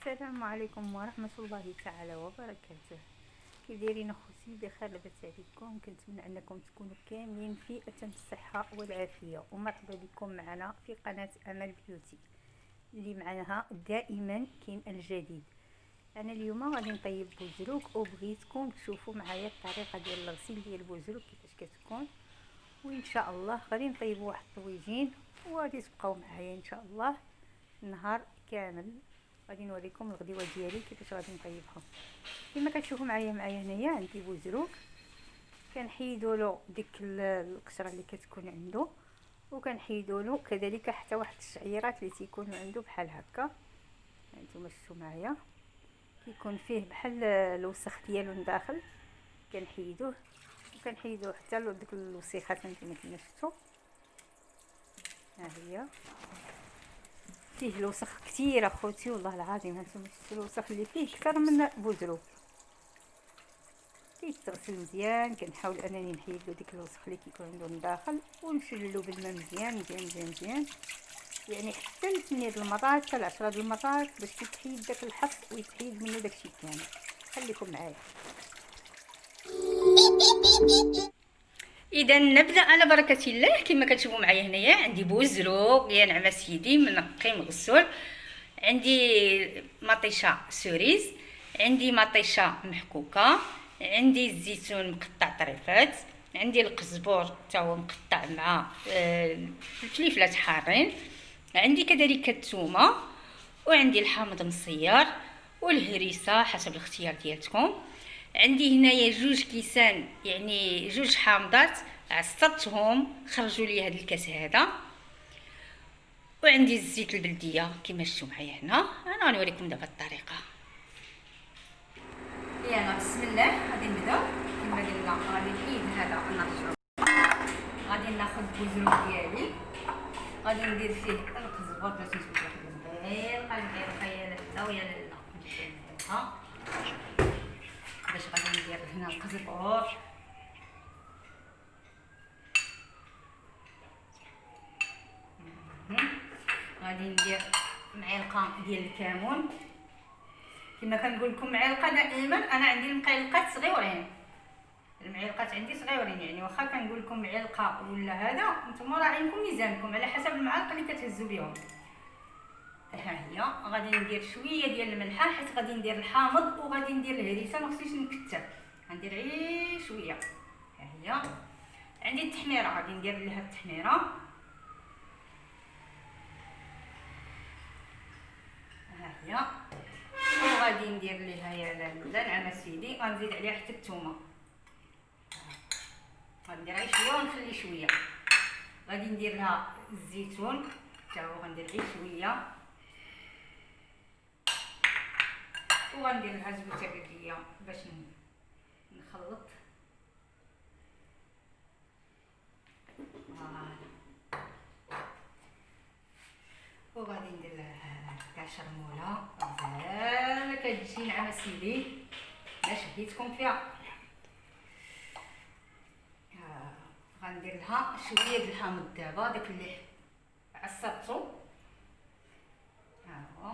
السلام عليكم ورحمة الله تعالى وبركاته. كي دايرين اخوتي؟ بخير، لاباس عليكم؟ كنتمنى انكم تكونوا كاملين في اتم الصحة والعافية، ومرحبا بكم معنا في قناة امل بيوتي اللي معناها دائما كاين الجديد. انا اليوم غادي نطيب بوزروك، وبغيتكم تشوفوا معايا الطريقة ديال الغسيل ديال البوزروك كيفاش كتكون، وان شاء الله غادي نطيبوا واحد الطويجين وغادي تبقاو معايا ان شاء الله النهار كامل. غادي نوريكم الغديوه ديالي كيفاش غادي نطيبها. كما كتشوفوا معايا هنايا عندي بوزروك، كنحيدوا له ديك القشره اللي كتكون عنده، وكنحيدوا له كذلك حتى واحد الشعيرات اللي تيكونوا عنده بحال هكا. هانتوما شفتوا معايا كيكون فيه بحال الوسخ ديالو من داخل، كنحيدوه وكنحيدوا حتى ديك الوسيخات هانتوما كما شفتوا. ها هي فيه الوسخ كثير اخوتي، والله العظيم هانتوما شفتوا الوسخ اللي فيه اكثر من بوزروك. كيتغسل مزيان، كنحاول انني نحيد له ديك الوسخ اللي كيكون عنده من داخل، ونشللو بالماء مزيان مزيان مزيان مزيان، يعني حتى ل8 المرات حتى ل10 المرات باش كيتحيد داك الحص ويتحيد منه داكشي كامل. خليكم معايا. اذا نبدا على بركه الله. كما كتشوفوا معايا هنايا عندي بوزروك يا نعمه سيدي منقي مغسول، عندي مطيشه سوريز، عندي مطيشه محكوكه، عندي الزيتون مقطع طريفات، عندي القزبور حتى هو مقطع مع الفليفلات حارين، عندي كذلك الثومه، وعندي الحامض مصيار والهريسه حسب الاختيار ديالكم. عندي هنايا 2 كيسان يعني 2 حامضات عصرتهم خرجوا لي هذا الكاس هذا، وعندي الزيت البلديه كما شفتوا معايا هنا. انا غنوريكم دابا الطريقه. يلا بسم الله، غادي نبداو. كما قلنا غادي نحيد هذا النرجو، غادي ناخذ البوزروك ديالي، غادي ندير فيه القزبر باش نزيد واحد البيضه يا لاله ويا لاله نزيدها باش غادي ندير هنا القزبر، غادي ندير معلقه ديال الكمون. كما كنقول لكم معلقه دائما، انا عندي المعلقات صغيورين، المعلقات عندي صغيورين، يعني واخا كنقول لكم معلقه ولا هذا نتوما راعينكم ميزانكم على حسب المعالق اللي كتهزوا بهم. ها هي غادي ندير شويه ديال الملحه حيت غادي ندير الحامض وغادي ندير الهريسه، ما خصنيش نكثر، غندير غير شويه. ها هي عندي التحميره، غادي ندير لها التحميره. ها هي وغادي ندير ليها يا لاله نعم سيدي، غنزيد عليها حتى الثومه، غندير غير شويه ونخلي شويه. غادي ندير لها الزيتون حتى هو غندير غير شويه، وغندير لها زبده بلديه باش نخلط. وغادي ندير لها كاع شرموله مزال كتجي نعم سيدي ما شهيتكم فيها. غندير لها شويه د الحامض دابا داك اللي عصرتو، ها هو،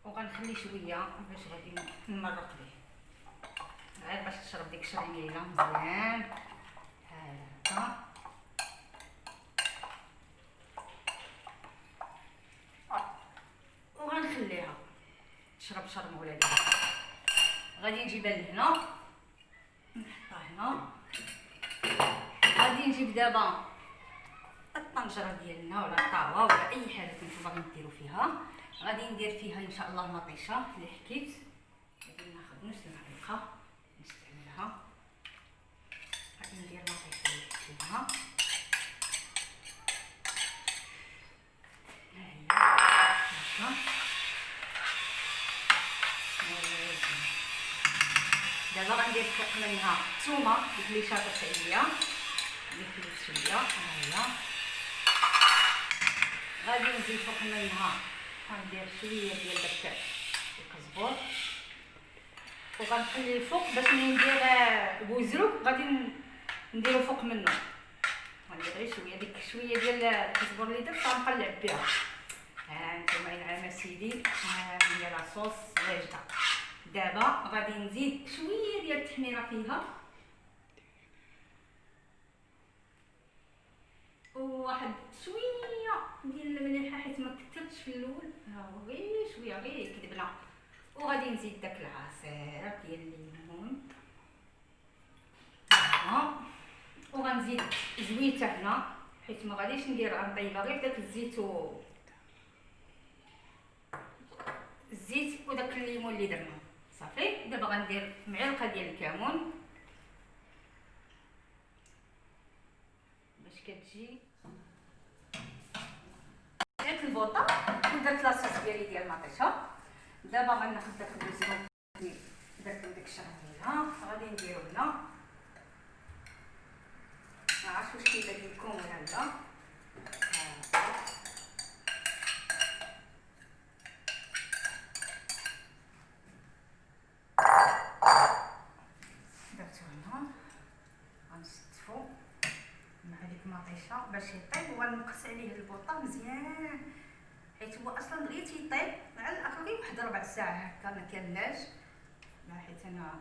وغنخلي شويه باش غادي نمرق ليه غير باش تشرب ديك الشرميله مزيان هكا. وغنخليها تشرب شرموله ديالها. غادي نجيبها لهنا نحطها هنا. غادي نجيب دابا الطنجره ديالنا ولا الطاوه ولا اي حاجه كنتو باغيين ديروا فيها. غادي ندير فيها ان شاء الله المطيشه اللي حكيت، غادي ناخذ نص المعلقه نستعملها. غادي ندير المطيشه اللي حكيتها، ها هي دابا غندير فوق منها الثومه اللي شاطت عليا اللي خليت شويه. ها هي غادي نزيد فوق منها، غندير شويه ديال داك القزبر، وغنخلي الفوق باش ملي ندير البوزروك غادي نديرو فوق منه. غندير غير شويه، ديك شويه ديال القزبر اللي درت غنقلب بها ها نتوما العام سيدي، ها هي لاصوص واجده. دابا غادي نزيد شويه ديال التحميره فيها، وواحد شويه ديال المليحه حيت ما كثرتش في الاول، ها هو غير شويه غير كدبنا. وغادي نزيد داك العصير ديال الليمون، وغنزيد زويته هنا حيت ما غاديش ندير غنطيبها غير داك الزيت الزيت وداك الليمون اللي درنا صافي. دابا غندير معلقه ديال الكمون باش كتجي درت البوطه ودرت لاصوص ديالي ديال المطيشه. دابا غناخذ داك البوزيون درت ديك الشريحه غادي نديرو هنا، ما عرفتش واش كيبان لكم ولا لا. درتو هنا غنستفو مع ديك المطيشه باش يطيب، وغنقص عليه البوطه مزيان حيت هو اصلا بغيت يطيب مع الاخر غير واحد ربع ساعه هكا، ما كاملاش حيت انا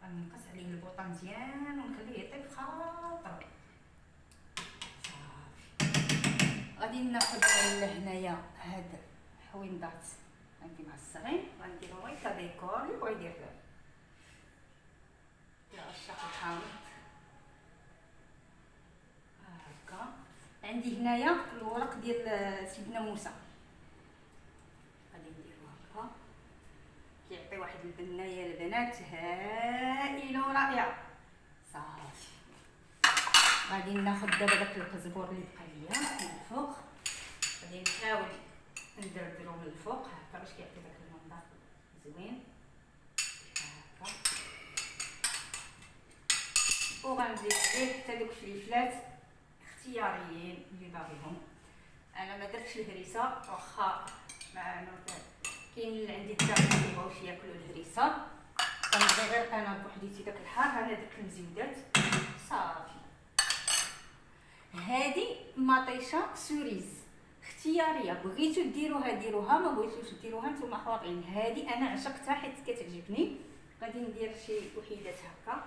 غنقص عليه البوطه مزيان ونخليه يطيب خاطر صافي. غادي ناخذ هنايا هاد حوينضات عندي معصرين غنديرو غير كديكور اللي بغا يدير عشاق الحامض هكا. عندي هنايا الورق ديال سيدنا موسى غادي نديرو هكا، كيعطي واحد البنايه البنات هائله ورائعه صافي. غادي ناخذ دابا داك القزبور اللي بقى ليا من الفوق، غادي نحاول ندردرو من الفوق هكا باش كيعطي داك المنظر زوين هكا. وغنزيد عليه حتى دوك الفليفلات اختياريين اللي باغيهم. انا ما درتش الهريسه واخا مع كاين اللي عندي الدار ما كيبغيوش ياكلوا الهريسه، كنبغي غير انا بوحديتي داك الحار. انا درت المزيودات صافي. هادي مطيشه سوريز اختياريه، بغيتو ديروها ديروها، ما بغيتوش ديروها نتوما حرين. هادي انا عشقتها حيت كتعجبني. غادي ندير شي وحيدات هكا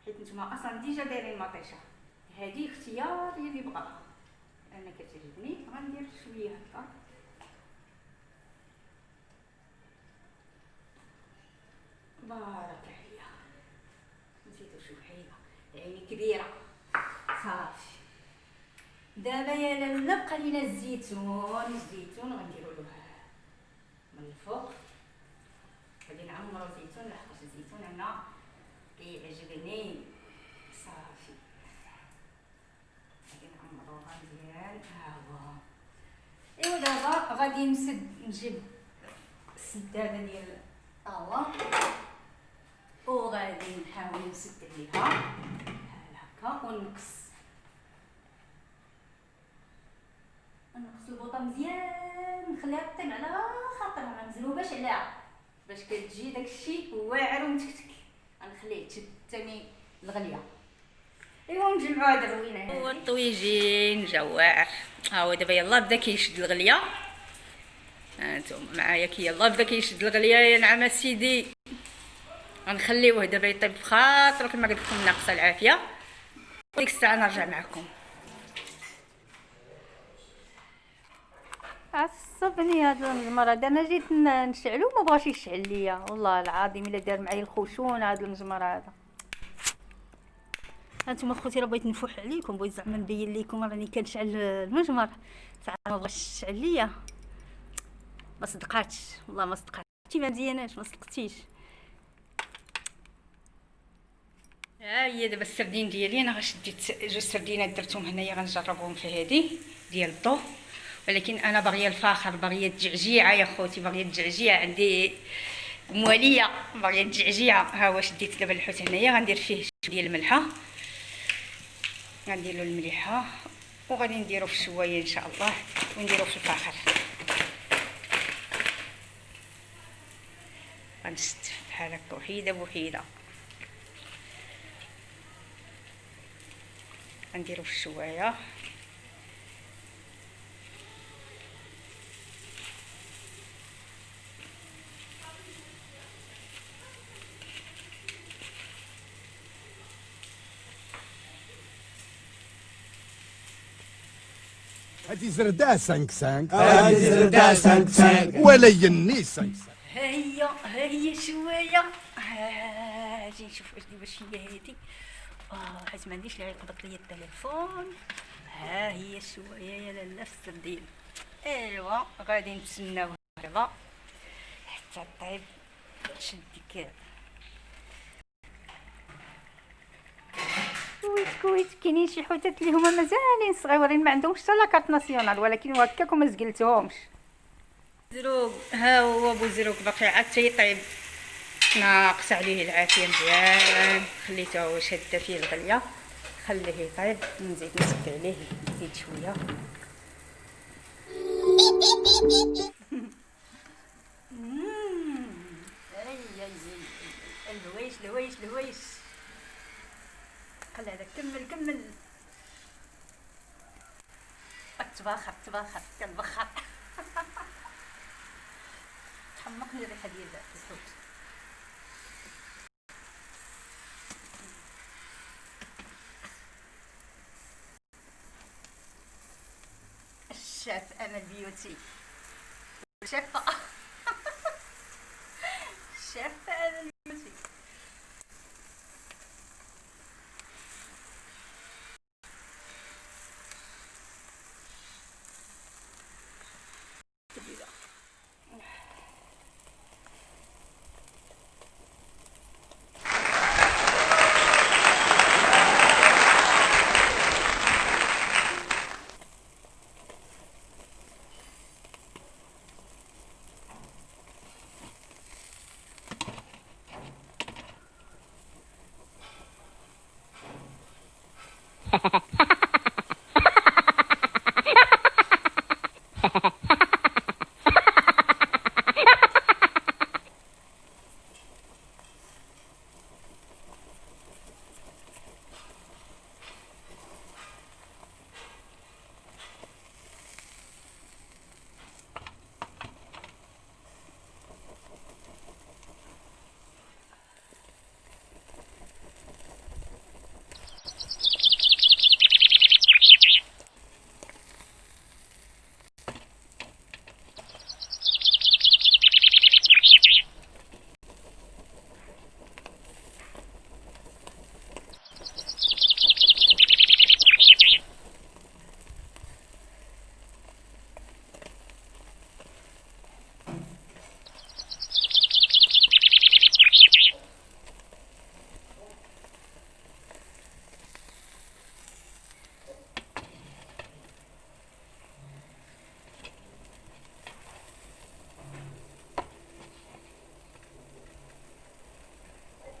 حيت نتوما اصلا ديجا دايرين مطيشه. هادي اختياري اللي بغاها، انا كتعجبني. غندير شويه هكا بارك عليا، نزيدو شي وحيده يعني كبيره صافي. دابا يا لاله بقى لينا الزيتون غنديرو له من الفوق. غادي نعمرو زيتون لحقاش الزيتون انا كيعجبني صافي. غادي نعمروها مزيان ها هو. ايوا دابا غادي نجيب السداده ديال الطاوه وغادي نحاول نسد عليها بحال هكا ونقص البوطه مزيان، نخليها طيب على خاطرها، ما نزلوهاش عليها باش كتجي داكشي واعر ومتكتك. غنخليه تشد تاني الغليه. ايوا نجمعوا هاد الروينه هو الطويجين جواع. ها هو دابا يلاه بدا كيشد الغليه، هانتوما معايا كي يلاه بدا كيشد الغليه يا نعم سيدي. غنخليوه دابا يطيب بخاطرو كما قلت لكم ناقصه العافيه، وديك الساعه نرجع معكم. عصبني هاد المجمر هذا، انا جيت نشعلو ما بغاش يشعل ليا والله العظيم الا دار معايا الخشونه هاد المجمر هذا. هانتوما خوتي راه بغيت نفوح عليكم، بغيت زعما نبين لكم راني كنشعل المجمر، زعما ما بغاش يشعل ليا. ما صدقاتش والله ما صدقات، انتي ما مزياناش ما صدقتيش. ها هي دابا السردين ديالي، انا غشديت جوج سردينات درتهم هنايا غنجربهم في هادي ديال الضو، ولكن انا باغيه الفاخر، باغيه الجعجيعه يا خوتي، باغيه الجعجيعه. عندي مواليه باغيه الجعجيعه. ها هو شديت دابا الحوت هنايا غندير فيه شويه ديال الملحه، غندير له المليحه وغادي نديرو في الشوايه ان شاء الله ونديرو في الفاخر. غنشد بحال هكا وحيده بوحيده غنديرو في الشوايه. هادي زرداه 5 هادي زرداه 5 ولا يني 5. ها هي شويه. اجي نشوف واش هي هادي. حيت ما عنديش اللي يقبض لي التليفون. ها هي شويه يا لاله في السردين. ايوا غادي نتسناو هكذا حتى طيب. شد ديك كويت كاينين شي حوتات اللي هما مازالين صغيورين ما عندهمش حتى لاكارت ناسيونال، ولكن هكاك وما زقلتهمش. زروق ها هو بوزروق باقي عاد تيطيب، ناقص عليه العافيه مزيان. خليته هو شاده فيه الغليه، خليه يطيب. نزيد نسد عليه نزيد شويه. الهويش خلي هذا كمل تباخر كنبخر. تحمقني الريحه ديال الحوت. الشاف امل بيوتي شافه. شافه امل بيوتي.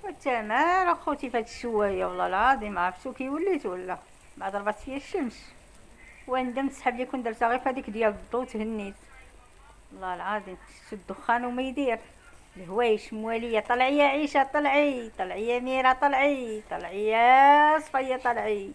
والتمار اخوتي فهاد الشوايه والله العظيم عرفتو كي وليت ولا بعد ضربات فيا الشمس وندمت سحاب لي كنت درتها غير فهاديك ديال الضو تهنيت والله العظيم. شتو الدخان وما يدير. الهوايش مواليه طلعي يا عيشه طلعي يا ميره طلعي يا صفيه طلعي.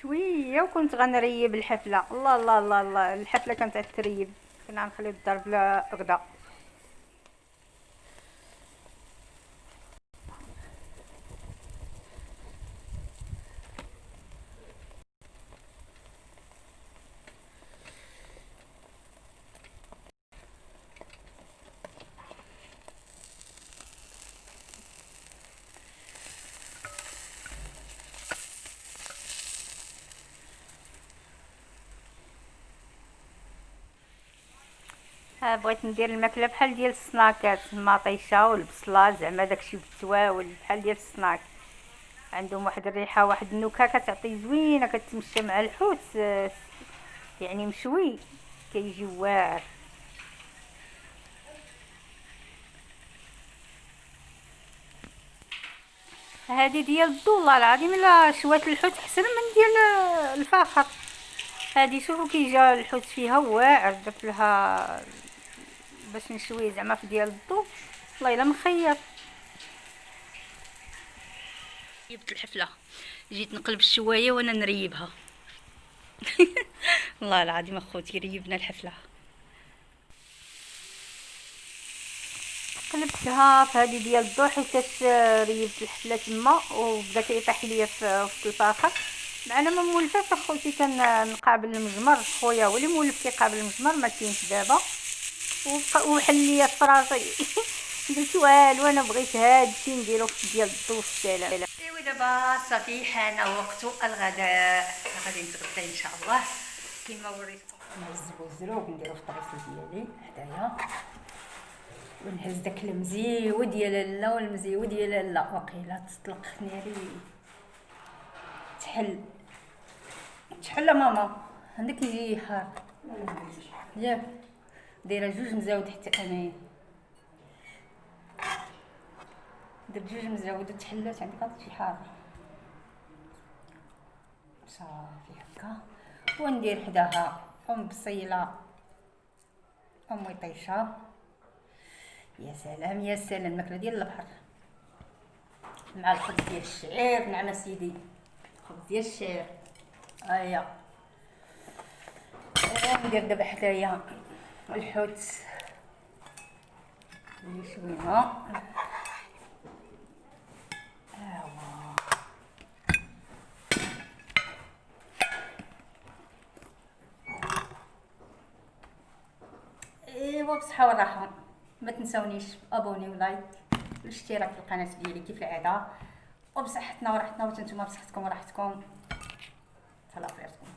شويه وكنت غنريب الحفله. الله الحفله كانت تريب. كنا غنخليو الدار بلا غدا. بغيت ندير الماكله بحال ديال السناكات، المطيشه والبصله زعما داكشي بالتواول بحال ديال السناك. عندهم واحد الريحه واحد النكهه كتعطي زوينه كتمشى مع الحوت. يعني مشوي كيجي واعر. هذه ديال الضو والله العظيم الا شوات الحوت احسن من ديال الفاخر. هذه شوفوا كي جا الحوت فيها واعر. درت لها باش نشويه زعما في ديال الضو والله الا مخير. جبت الحفله جيت نقلب الشوايه وانا نريبها. والله العظيم اخوتي ريبنا الحفله. قلبتها في هذه ديال الضو حيت ريبت الحفله تما وبدا كيطيح ليا في الفاخر. معنا ما مولفاش اخوتي، كنقابل المجمر، خويا هو اللي مولف كيقابل المجمر، ما كاينش دابا، وحل ليا فراسي درت والو، انا بغيت هادشي نديرو في ديال الضو في السلام. ايوا دابا صافي حان وقت الغداء، غادي نتغدى ان شاء الله كما وريتكم. نهزو الزروق نديرو في الطريسه ديالي هدايا، ونهز داك المزيو ديال لاله والمزيو ديال لاله. وقيله تطلق ناري تحل ماما، عندك يجي حار ياك، دايره جوج مزاود حتى انايا درت جوج مزاود تحلات، عندك شي حار صافي هكا. وندير حداها بصيله مطيشه. يا سلام يا سلام، الماكله ديال البحر مع الخبز ديال الشعير. نعم سيدي، الخبز ديال الشعير. هيا ندير دابا حدايا الحوت اللي شوينا. ايوا بصحه والراحه، ما تنساونيش ابوني ولايك والاشتراك في القناه ديالي كيف العاده، وبصحتنا وراحتنا، وانتم بصحتكم وراحتكم. تهلاو في راسكم.